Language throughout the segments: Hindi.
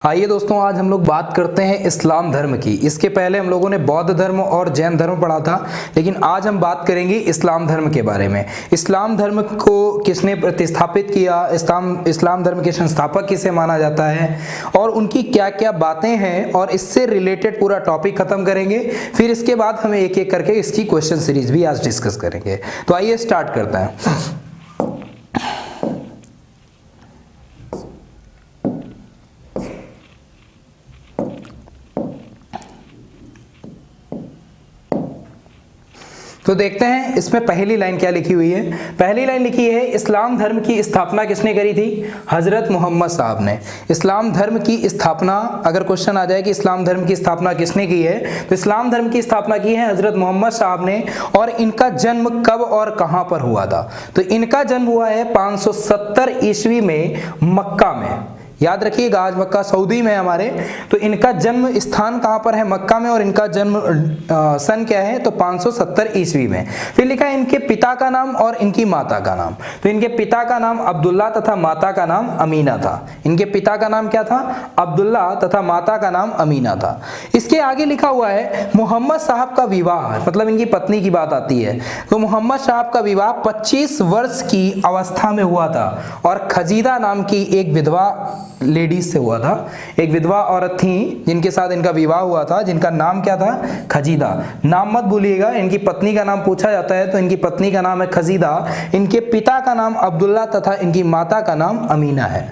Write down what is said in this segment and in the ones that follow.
आइए दोस्तों, आज हम लोग बात करते हैं इस्लाम धर्म की। इसके पहले हम लोगों ने बौद्ध धर्म और जैन धर्म पढ़ा था, लेकिन आज हम बात करेंगे इस्लाम धर्म के बारे में। इस्लाम धर्म को किसने प्रतिस्थापित किया, इस्लाम धर्म के संस्थापक किसे माना जाता है और उनकी क्या क्या बातें हैं, और इससे रिलेटेड पूरा टॉपिक खत्म करेंगे। फिर इसके बाद हम एक एक करके इसकी क्वेश्चन सीरीज भी आज डिस्कस करेंगे। तो आइए स्टार्ट करते हैं। तो देखते हैं इसमें पहली लाइन क्या लिखी हुई है। पहली लाइन लिखी है, इस्लाम धर्म की स्थापना किसने करी थी? हजरत मोहम्मद साहब ने। इस्लाम धर्म की स्थापना, अगर क्वेश्चन आ जाए कि इस्लाम धर्म की स्थापना किसने की है, तो इस्लाम धर्म की स्थापना की है हजरत मोहम्मद साहब ने। और इनका जन्म कब और कहां पर हुआ था? तो इनका जन्म हुआ है 570 ईस्वी में मक्का में। याद रखिएगा, आज मक्का सऊदी में है हमारे। तो इनका जन्म स्थान कहां पर है? मक्का में। और इनका जन्म सन क्या है? तो 570 ईस्वी में। फिर लिखा है इनके पिता का नाम और इनकी माता का नाम। तो इनके पिता का नाम अब्दुल्ला तथा माता का नाम अमीना था। इनके पिता का नाम क्या था? अब्दुल्ला तथा माता का नाम अमीना था। इसके आगे लिखा हुआ है मोहम्मद साहब का विवाह, मतलब इनकी पत्नी की बात आती है। तो मोहम्मद साहब का विवाह 25 वर्ष की अवस्था में हुआ था और खजीदा नाम की एक विधवा लेडीज से हुआ था। एक विधवा औरत थी जिनके साथ इनका विवाह हुआ था, जिनका नाम क्या था? खजीदा। नाम मत भूलिएगा, इनकी पत्नी का नाम पूछा जाता है तो इनकी पत्नी का नाम है खजीदा। इनके पिता का नाम अब्दुल्ला तथा इनकी माता का नाम अमीना है।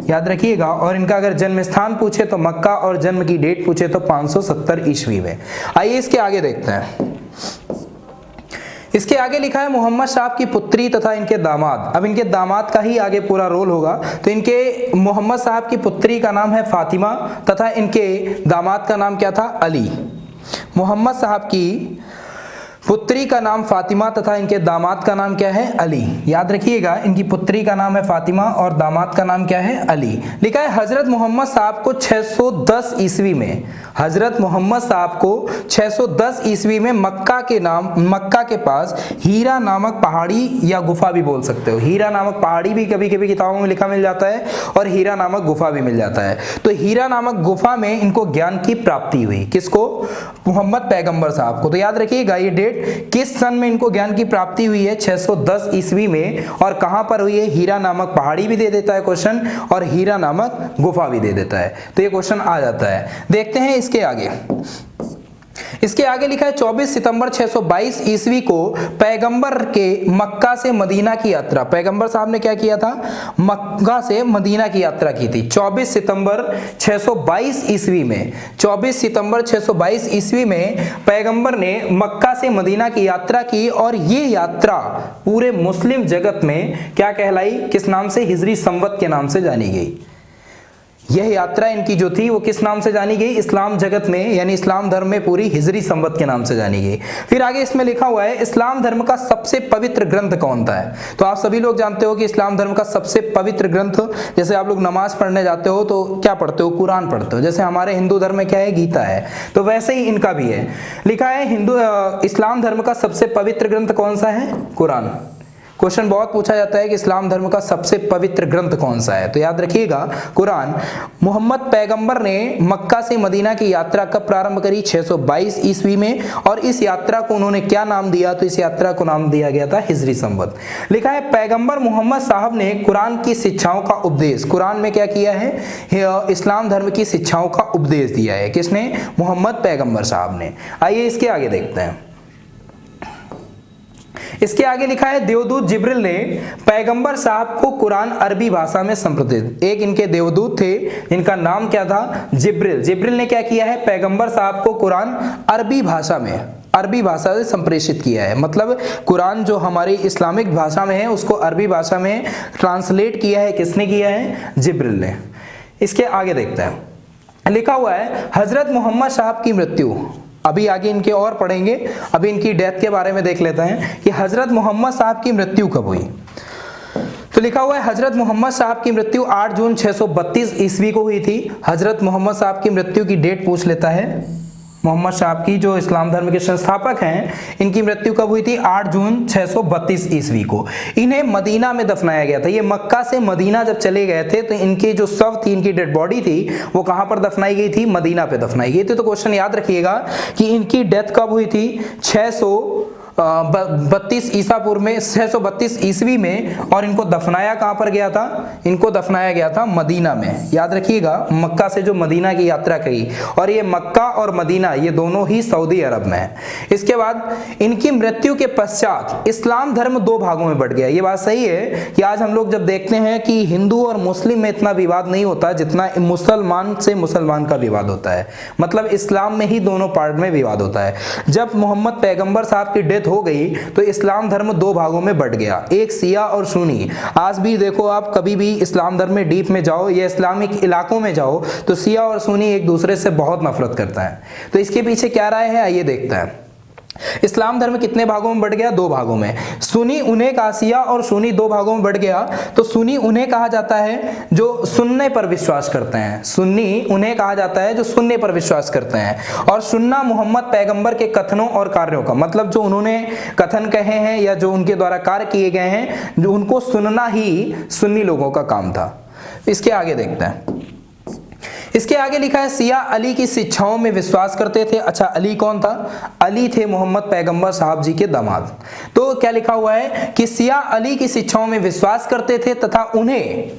याद रखिएगा। और इनका अगर जन्म स्थान पूछे तो मक्का, और जन्म की डेट पूछे तो 570 ईस्वी में। आइए इसके आगे देखते हैं। इसके आगे लिखा है मोहम्मद साहब की पुत्री तथा इनके दामाद। अब इनके दामाद का ही आगे पूरा रोल होगा। तो इनके मोहम्मद साहब की पुत्री का नाम है फातिमा तथा इनके दामाद का नाम क्या था? अली। मोहम्मद साहब की पुत्री का नाम फातिमा तथा इनके दामाद का नाम क्या है? अली। याद रखिएगा, इनकी पुत्री का नाम है फातिमा और दामाद का नाम क्या है? अली। लिखा है हजरत मोहम्मद साहब को 610 ईस्वी में, हजरत मोहम्मद साहब को 610 ईस्वी में मक्का के पास हीरा नामक पहाड़ी या गुफा भी बोल सकते हो। हीरा नामक पहाड़ी भी कभी कभी किताबों में लिखा मिल जाता है और हीरा नामक गुफा भी मिल जाता है। तो हीरा नामक गुफा में इनको ज्ञान की प्राप्ति हुई। किसको? मोहम्मद पैगंबर साहब को। तो याद रखिएगा ये डेट किस सन में इनको ज्ञान की प्राप्ति हुई है? 610 ईस्वी में। और कहां पर हुई है? हीरा नामक पहाड़ी भी दे देता है क्वेश्चन, और हीरा नामक गुफा भी दे देता है। तो ये क्वेश्चन आ जाता है। देखते हैं इसके आगे। इसके आगे लिखा है 24 सितंबर 622 ईस्वी को पैगंबर के मक्का से मदीना की यात्रा। पैगंबर साहब ने क्या किया था? मक्का से मदीना की यात्रा की थी 24 सितंबर 622 ईस्वी में। 24 सितंबर 622 ईस्वी में पैगंबर ने मक्का से मदीना की यात्रा की। और ये यात्रा पूरे मुस्लिम जगत में क्या कहलाई? किस नाम से? हिजरी संवत के नाम से जानी गई। यह यात्रा इनकी जो थी वो किस नाम से जानी गई? इस्लाम जगत में, यानी इस्लाम धर्म में पूरी हिजरी संवत के नाम से जानी गई। फिर आगे इसमें लिखा हुआ है इस्लाम धर्म का सबसे पवित्र ग्रंथ कौन सा है? तो आप सभी लोग जानते हो कि इस्लाम धर्म का सबसे पवित्र ग्रंथ, जैसे आप लोग नमाज पढ़ने जाते हो तो क्या पढ़ते हो? कुरान पढ़ते हो। जैसे हमारे हिंदू धर्म में क्या है? गीता है। तो वैसे ही इनका भी है। लिखा है इस्लाम धर्म का सबसे पवित्र ग्रंथ कौन सा है? कुरान। क्वेश्चन बहुत पूछा जाता है कि इस्लाम धर्म का सबसे पवित्र ग्रंथ कौन सा है? तो याद रखिएगा कुरान। मोहम्मद पैगंबर ने मक्का से मदीना की यात्रा कब प्रारंभ करी? 622 ईस्वी में। और इस यात्रा को उन्होंने क्या नाम दिया? तो इस यात्रा को नाम दिया गया था हिजरी संवत। लिखा है पैगंबर मोहम्मद साहब ने कुरान की शिक्षाओं का उपदेश, कुरान में क्या किया है? इस्लाम धर्म की शिक्षाओं का उपदेश दिया है। किसने? मोहम्मद पैगंबर साहब ने। आइए इसके आगे देखते हैं। इसके आगे लिखा है देवदूत जिब्रिल ने पैगंबर साहब को कुरान अरबी भाषा में संप्रेषित। एक इनके देवदूत थे, इनका नाम क्या था? जिब्रिल। जिब्रिल ने क्या किया है? पैगंबर साहब को कुरान अरबी भाषा से संप्रेषित किया है। मतलब कुरान जो हमारी इस्लामिक भाषा में है उसको अरबी भाषा में ट्रांसलेट किया है। किसने किया है? जिब्रिल ने। इसके आगे देखते हैं। लिखा हुआ है हजरत मोहम्मद साहब की मृत्यु। अभी आगे इनके और पढ़ेंगे, अभी इनकी डेथ के बारे में देख लेते हैं कि हजरत मोहम्मद साहब की मृत्यु कब हुई। तो लिखा हुआ है हजरत मोहम्मद साहब की मृत्यु 8 जून 632 ईस्वी को हुई थी। हजरत मोहम्मद साहब की मृत्यु की डेट पूछ लेता है मोहम्मद साहब की जो इस्लाम धर्म के संस्थापक हैं, इनकी मृत्यु कब हुई थी? 8 जून 632 ईस्वी को। इन्हें मदीना में दफनाया गया था। ये मक्का से मदीना जब चले गए थे तो इनके जो शव थी, इनकी डेड बॉडी थी, वो कहां पर दफनाई गई थी? मदीना पे दफनाई गई थी। तो क्वेश्चन याद रखिएगा कि इनकी डेथ कब हुई थी? 632 ईसापुर में, 632 ईस्वी में। और इनको दफनाया कहां पर गया था? इनको दफनाया गया था मदीना में। याद रखिएगा, मक्का से जो मदीना की यात्रा की, और ये मक्का और मदीना ये दोनों ही सऊदी अरब में है। इसके बाद इनकी मृत्यु के पश्चात इस्लाम धर्म 2 भागों में बंट गया। ये बात सही है कि आज हम लोग जब देखते हैं कि हिंदू और मुस्लिम में इतना विवाद नहीं होता जितना मुसलमान से मुसलमान का विवाद होता है। मतलब इस्लाम में ही दोनों पार्ट में विवाद होता है। जब मोहम्मद पैगंबर साहब की डेथ हो गई तो इस्लाम धर्म 2 भागों में बंट गया, एक शिया और सुन्नी। आज भी देखो, आप कभी भी इस्लाम धर्म में डीप में जाओ या इस्लामिक इलाकों में जाओ तो शिया और सुन्नी एक दूसरे से बहुत नफरत करता है। तो इसके पीछे क्या राय है, आइए देखते हैं। इस्लाम धर्म कितने भागों में बढ़ गया? 2 भागों में। सुन्नी उन्हें कहा, शिया और सुन्नी 2 भागों में बढ़ गया। तो सुन्नी उन्हें कहा जाता है जो सुन्ने पर विश्वास करते हैं। सुन्नी उन्हें कहा जाता है जो सुन्ने पर विश्वास करते हैं। और सुन्ना मोहम्मद पैगंबर के कथनों और कार्यों का, मतलब जो उन्होंने कथन कहे हैं या जो उनके द्वारा कार्य किए गए हैं, जो उनको सुनना ही सुन्नी लोगों का काम था। इसके आगे देखते हैं। इसके आगे लिखा है शिया अली की शिक्षाओं में विश्वास करते थे। अच्छा, अली कौन था? अली थे मोहम्मद पैगंबर साहब जी के दामाद। तो क्या लिखा हुआ है कि शिया अली की शिक्षाओं में विश्वास करते थे तथा उन्हें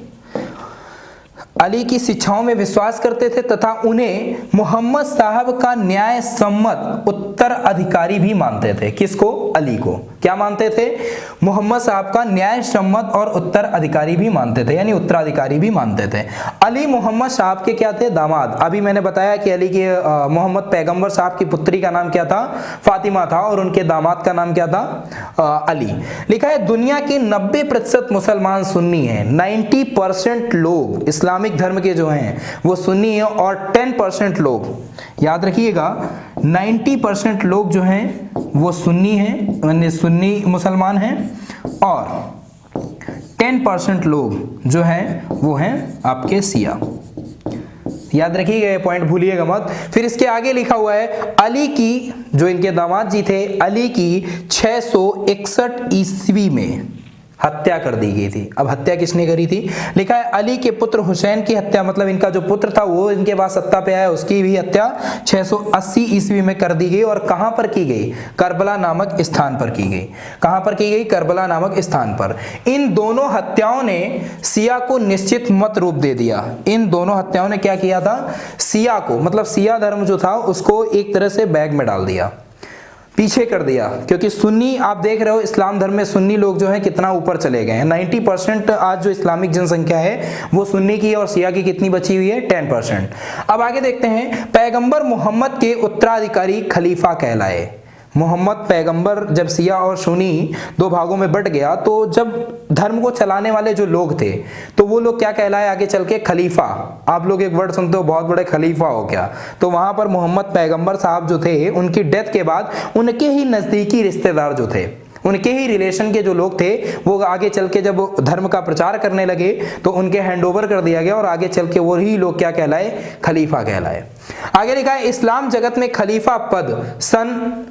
अली की शिक्षाओं में विश्वास करते थे तथा उन्हें मोहम्मद साहब का न्याय सम्मत उत्तराधिकारी भी मानते थे। किसको? अली को। क्या मानते थे? मोहम्मद साहब का न्याय सम्मत और उत्तराधिकारी भी मानते थे, यानी उत्तराधिकारी भी मानते थे। अली मोहम्मद साहब के क्या थे? दामाद। अभी मैंने बताया कि अली के मोहम्मद पैगंबर साहब की पुत्री का नाम क्या था? फातिमा था, और उनके दामाद का नाम क्या था? अली। लिखा है दुनिया के 90% मुसलमान सुन्नी हैं। 90% लोग इस्लामिक धर्म के जो हैं वो सुन्नी हैं, और 10% लोग, याद रखिएगा, 90% लोग जो हैं वो सुन्नी हैं, यानी सुन्नी मुसलमान हैं, और 10% लोग जो हैं वो हैं आपके शिया। याद रखिएगा, ये पॉइंट भूलिएगा मत। फिर इसके आगे लिखा हुआ है अली की, जो इनके दामाद जी थे, अली की 661 ईस्वी में हत्या कर दी गई थी। अब हत्या किसने करी थी? लिखा है अली के पुत्र हुसैन की हत्या, मतलब इनका जो पुत्र था वो इनके बाद सत्ता पे आया, उसकी भी हत्या 680 ईस्वी में कर दी गई। और कहां पर की गई? करबला नामक स्थान पर की गई। कहां पर की गई? करबला नामक स्थान पर। इन दोनों हत्याओं ने शिया को निश्चित मत रूप दे दिया। इन दोनों हत्याओं ने क्या किया था? शिया को, मतलब शिया धर्म जो था उसको एक तरह से बैग में डाल दिया, पीछे कर दिया। क्योंकि सुन्नी, आप देख रहे हो इस्लाम धर्म में सुन्नी लोग जो है कितना ऊपर चले गए हैं। 90% आज जो इस्लामिक जनसंख्या है वो सुन्नी की, और शिया की कितनी बची हुई है? 10%। अब आगे देखते हैं। पैगंबर मोहम्मद के उत्तराधिकारी खलीफा कहलाए। मोहम्मद पैगंबर जब शिया और सुन्नी 2 भागों में बंट गया, तो जब धर्म को चलाने वाले जो लोग थे तो वो लोग क्या कहलाए आगे चल के? खलीफा। आप लोग एक वर्ड सुनते हो, बहुत बड़े खलीफा हो क्या? तो वहां पर मोहम्मद पैगंबर साहब जो थे, उनकी डेथ के बाद उनके ही नजदीकी रिश्तेदार जो थे, उनके ही रिलेशन के जो लोग थे, वो आगे चल के जब धर्म का प्रचार करने लगे तो उनके हैंडओवर कर दिया गया, और आगे चल के वही लोग क्या कहलाए? खलीफा कहलाए। आगे लिखा है इस्लाम जगत में खलीफा पद सन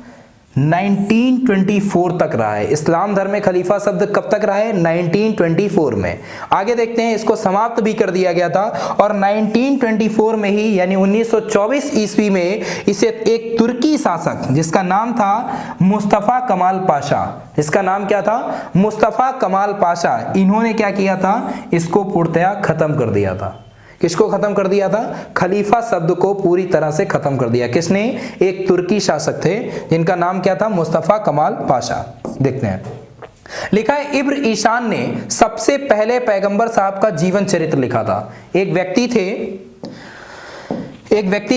1924 तक रहा है। इस्लाम धर्म में खलीफा शब्द कब तक रहा है? 1924 में। आगे देखते हैं, इसको समाप्त भी कर दिया गया था, और 1924 में ही, यानी 1924 ईस्वी में इसे एक तुर्की शासक, जिसका नाम था मुस्तफा कमाल पाशा, इसका नाम क्या था? मुस्तफा कमाल पाशा, इन्होंने क्या किया था? इसको पूर्णतया खत्म कर दिया था। किसको खत्म कर दिया था? खलीफा शब्द को पूरी तरह से खत्म कर दिया। किसने? एक तुर्की शासक थे जिनका नाम क्या था? मुस्तफा कमाल पाशा। देखते हैं, लिखा है इब्न ईशान ने सबसे पहले पैगंबर साहब का जीवन चरित्र लिखा था। एक व्यक्ति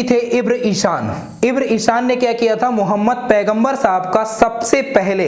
थे इब्न ईशान। इब्न ईशान ने क्या किया था? मोहम्मद पैगंबर साहब का सबसे पहले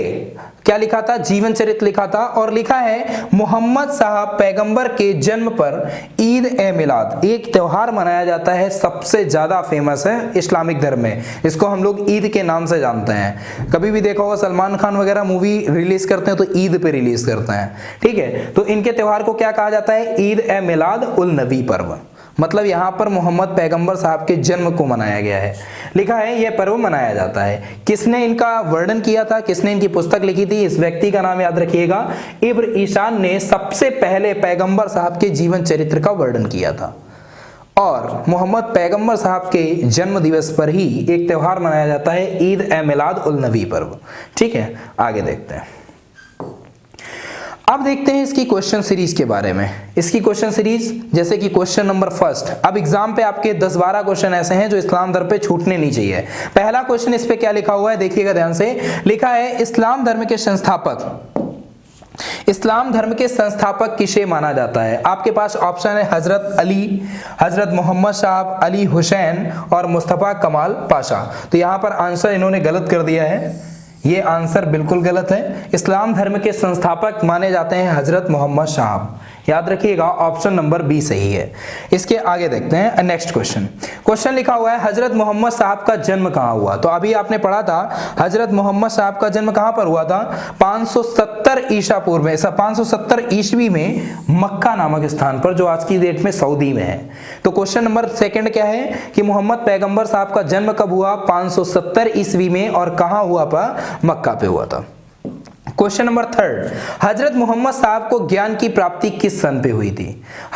क्या लिखा था? जीवन चरित्र लिखा था। और लिखा है मोहम्मद साहब पैगंबर के जन्म पर ईद ए मिलाद, एक त्योहार मनाया जाता है, सबसे ज्यादा फेमस है इस्लामिक धर्म में। इसको हम लोग ईद के नाम से जानते हैं। कभी भी देखा होगा सलमान खान वगैरह मूवी रिलीज करते हैं तो ईद पे रिलीज करते हैं, ठीक है? तो इनके त्योहार को क्या कहा जाता है? ईद ए मिलाद उल नबी पर्व। मतलब यहाँ पर मोहम्मद पैगंबर साहब के जन्म को मनाया गया है। लिखा है यह पर्व मनाया जाता है। किसने इनका वर्णन किया था, किसने इनकी पुस्तक लिखी थी, इस व्यक्ति का नाम याद रखिएगा, इब्न ईशान ने सबसे पहले पैगंबर साहब के जीवन चरित्र का वर्णन किया था। और मोहम्मद पैगंबर साहब के जन्म दिवस पर ही एक त्योहार मनाया जाता है, ईद ए मिलाद उल नबी पर्व। ठीक है, आगे देखते हैं। अब देखते हैं इसकी क्वेश्चन सीरीज के बारे में। इसकी क्वेश्चन सीरीज जैसे कि क्वेश्चन नंबर फर्स्ट, अब एग्जाम पे आपके 10-12 क्वेश्चन ऐसे हैं जो इस्लाम धर्म पे छूटने नहीं चाहिए। पहला क्वेश्चन इस पे क्या लिखा हुआ है, देखिएगा ध्यान से। लिखा है इस्लाम धर्म के संस्थापक किसे माना जाता है। आपके पास ऑप्शन है हजरत अली, हजरत मोहम्मद साहब, अली हुसैन और मुस्तफा कमाल पाशा। तो यहां पर आंसर इन्होंने गलत कर दिया है, ये आंसर बिल्कुल गलत है। इस्लाम धर्म के संस्थापक माने जाते हैं हजरत मोहम्मद साहब, याद रखिएगा ऑप्शन नंबर बी सही है। इसके आगे देखते हैं नेक्स्ट क्वेश्चन। क्वेश्चन लिखा हुआ है हजरत मोहम्मद साहब का जन्म कहाँ हुआ। तो अभी आपने पढ़ा था हजरत मोहम्मद साहब का जन्म कहाँ पर हुआ था, 570 ईसा पूर्व में, 570 ईस्वी में मक्का नामक स्थान पर, जो आज की डेट में सऊदी में है। तो क्वेश्चन नंबर सेकंड क्या है कि मोहम्मद पैगंबर साहब का जन्म कब हुआ, 570 ईस्वी में, और कहाँ हुआ था, मक्का पे हुआ था। क्वेश्चन नंबर थर्ड, हजरत मोहम्मद साहब को ज्ञान की प्राप्ति किस सन पे हुई थी।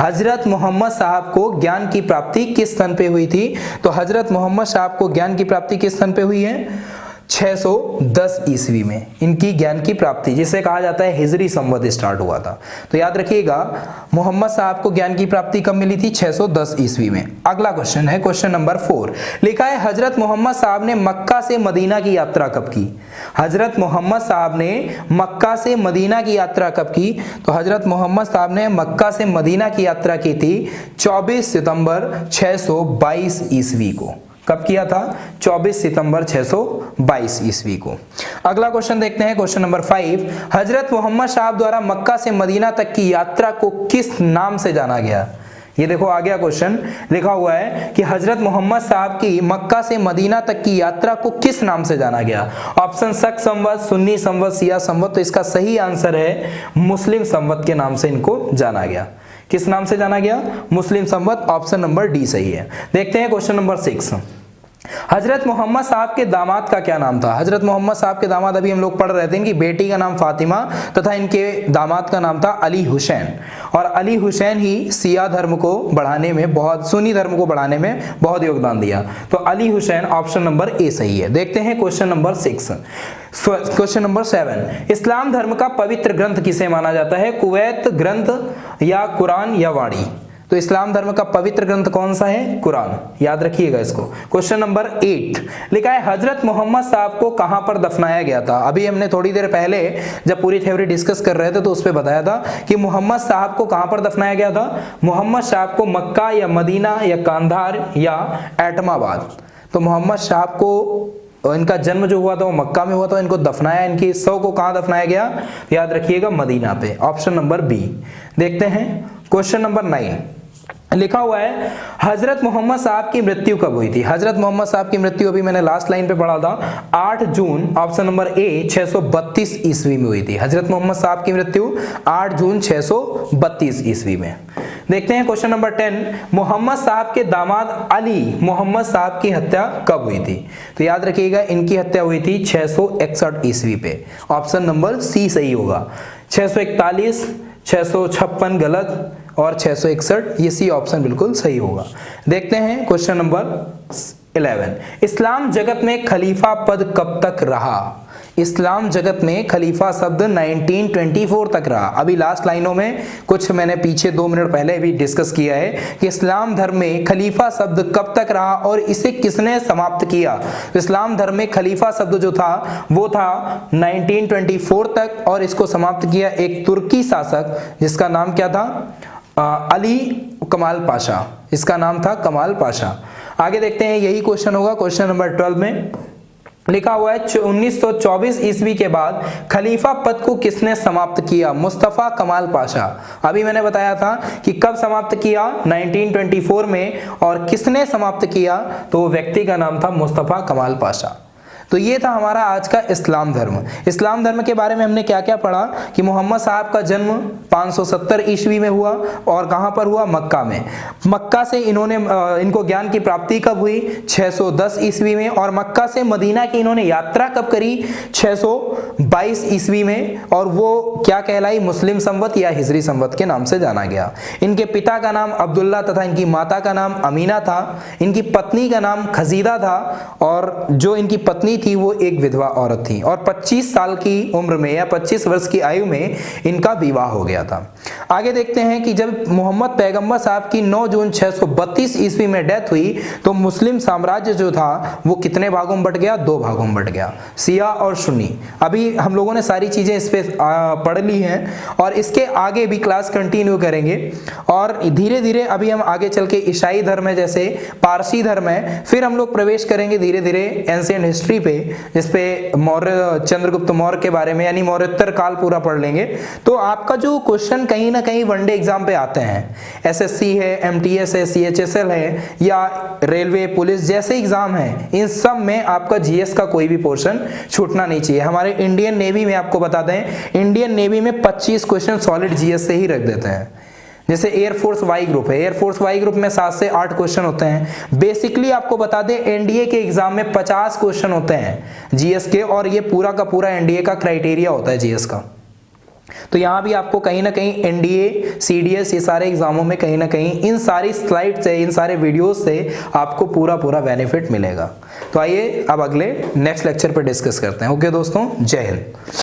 हजरत मोहम्मद साहब को ज्ञान की प्राप्ति किस सन पे हुई थी। तो हजरत मोहम्मद साहब को ज्ञान की प्राप्ति किस सन पे हुई है, 610 ईस्वी में इनकी ज्ञान की प्राप्ति, जिसे कहा जाता है हिजरी संवत स्टार्ट हुआ था। तो याद रखिएगा मोहम्मद साहब को ज्ञान की प्राप्ति कब मिली थी, 610 ईस्वी में। अगला क्वेश्चन है क्वेश्चन नंबर 4। लिखा है हजरत मोहम्मद साहब ने मक्का से मदीना की यात्रा कब की। हजरत मोहम्मद साहब ने मक्का से मदीना की यात्रा कब की। तो हजरत मोहम्मद साहब ने मक्का से मदीना की यात्रा की थी 24 सितंबर 622 ईस्वी को। कब किया था, 24 सितंबर 622 ईस्वी को। अगला क्वेश्चन देखते हैं क्वेश्चन नंबर 5। हजरत मोहम्मद साहब द्वारा मक्का से मदीना तक की यात्रा को किस नाम से जाना गया। ये देखो आ गया क्वेश्चन, लिखा हुआ है कि हजरत मोहम्मद साहब की मक्का से मदीना तक की यात्रा को किस नाम से जाना गया। ऑप्शन शक संवत, सुन्नी संवत, शिया संवत। तो इसका सही आंसर है मुस्लिम संवत के नाम से इनको जाना गया। किस नाम से जाना गया, मुस्लिम संवत। ऑप्शन नंबर डी सही है। देखते हैं क्वेश्चन नंबर 6। हजरत मोहम्मद साहब के दामाद का क्या नाम था। हजरत मोहम्मद साहब के दामाद अभी हम लोग पढ़ रहे थे, इनकी बेटी का नाम फातिमा तथा इनके दामाद का नाम था अली हुसैन। और अली हुसैन ही शिया धर्म को बढ़ाने में बहुत, सुन्नी धर्म को बढ़ाने में बहुत योगदान दिया। तो Ali Hussain option number A सही है। देखते हैं क्वेश्चन नंबर 6। Question number 7। इस्लाम धर्म का पवित्र ग्रंथ किसे माना जाता है, कुवैत ग्रंथ या कुरान या वाणी। तो इस्लाम धर्म का पवित्र ग्रंथ कौन सा है, कुरान, याद रखिएगा इसको। Question number 8। लिखा है हजरत मोहम्मद साहब को कहां पर दफनाया गया था। अभी हमने थोड़ी देर पहले जब पूरी थ्योरी डिस्कस कर रहे थे तो उस पर बताया था कि मोहम्मद साहब को कहां पर दफनाया गया था। मोहम्मद साहब को मक्का या मदीना या कांधार या एटमाबाद। तो मोहम्मद साहब को इनका जन्म जो हुआ था वो मक्का में हुआ था, इनको दफनाया, इनकी शव को कहां दफनाया गया, याद रखिएगा मदीना पे। Option number B. देखते हैं क्वेश्चन नंबर 9। लिखा हुआ है हजरत मोहम्मद साहब की मृत्यु कब हुई थी। हजरत मोहम्मद साहब की मृत्यु अभी मैंने लास्ट लाइन पे पढ़ा था 8 जून, ऑप्शन नंबर ए, 632 ईस्वी में हुई थी। हजरत मोहम्मद साहब की मृत्यु 8 जून 632 ईस्वी में। देखते हैं क्वेश्चन नंबर 10। मोहम्मद साहब के दामाद अली मोहम्मद साहब की हत्या कब हुई थी। तो याद रखिएगा इनकी हत्या हुई थी 661 ईस्वी पे। ऑप्शन नंबर सी सही होगा। 641, 656 गलत और 661, ये सी ऑप्शन बिल्कुल सही होगा। देखते हैं क्वेश्चन नंबर 11। इस्लाम जगत में खलीफा पद कब तक रहा। इस्लाम जगत में खलीफा शब्द 1924 तक रहा। अभी लास्ट लाइनों में कुछ मैंने पीछे 2 मिनट पहले भी डिस्कस किया है कि इस्लाम धर्म में खलीफा शब्द कब तक रहा और इसे किसने समाप्त किया। इस्लाम धर्म में खलीफा शब्द जो था वो था 1924 तक, और इसको समाप्त किया एक तुर्की शासक जिसका नाम क्या था, अली कमाल पाशा। इसका नाम था कमाल पाशा। आगे देखते हैं, यही क्वेश्चन होगा क्वेश्चन नंबर 12 में। लिखा हुआ है 1924 ईस्वी के बाद खलीफा पद को किसने समाप्त किया। मुस्तफा कमाल पाशा। अभी मैंने बताया था कि कब समाप्त किया, 1924 में, और किसने समाप्त किया, तो व्यक्ति का नाम था मुस्तफा कमाल पाशा। तो ये था हमारा आज का इस्लाम धर्म। इस्लाम धर्म के बारे में हमने क्या क्या पढ़ा कि मोहम्मद साहब का जन्म 570 ईस्वी में हुआ और कहाँ पर हुआ, मक्का में। मक्का से इनको ज्ञान की प्राप्ति कब हुई, 610 ईस्वी में। और मक्का से मदीना की इन्होंने यात्रा कब करी, 622 ईस्वी में, और वो क्या कहलाई, मुस्लिम संवत या हिजरी संवत के नाम से जाना गया। इनके पिता का नाम अब्दुल्ला तथा इनकी माता का नाम अमीना था। इनकी पत्नी का नाम खजीदा था और जो इनकी पत्नी थी वो एक विधवा औरत थी। और 25 साल की उम्र में या 25 वर्ष की आयु में इनका विवाह हो गया था। आगे देखते हैं कि जब मोहम्मद पैगंबर साहब की 9 जून 632 ईस्वी में डेथ हुई तो मुस्लिम साम्राज्य जो था वो कितने भागों में बट गया, 2 भागों में बट गया, शिया और सुन्नी। अभी हम लोगों ने सारी चीजें इस पे पढ़ ली हैं और इसके आगे भी क्लास कंटिन्यू करेंगे। और धीरे धीरे अभी हम आगे चल के ईसाई धर्म है, जैसे पारसी धर्म है, फिर हम लोग प्रवेश करेंगे धीरे धीरे एंशिएंट हिस्ट्री पे, जिसपे मौर्य, चंद्रगुप्त मौर्य के बारे में यानी मौर्योत्तर काल पूरा पढ़ लेंगे। तो आपका जो क्वेश्चन कहीं ना कहीं वनडे एग्जाम पे आते हैं, एसएससी है, एमटीएस है, सीएचएसएल है या रेलवे पुलिस जैसे एग्जाम है, इन सब में आपका जीएस का कोई भी पोर्शन छूटना नहीं चाहिए। हमारे इंडियन नेवी में आपको बता दें, इंडियन नेवी में 25 क्वेश्चन सॉलिड जीएस से ही रख देते हैं। जैसे एयरफोर्स वाई ग्रुप है, एयरफोर्स वाई ग्रुप में 7 से 8 क्वेश्चन होते हैं। बेसिकली आपको बता दें एनडीए के एग्जाम में 50 क्वेश्चन होते हैं जीएस के, और ये पूरा का पूरा एनडीए का क्राइटेरिया होता है जीएस का। तो यहां भी आपको कहीं ना कहीं एनडीए, सीडीएस, ये सारे एग्जामों में कहीं ना कहीं इन सारी स्लाइड से, इन सारे वीडियोस से आपको पूरा बेनिफिट मिलेगा। तो आइए अब अगले नेक्स्ट लेक्चर पे डिस्कस करते हैं। ओके दोस्तों, जय हिंद।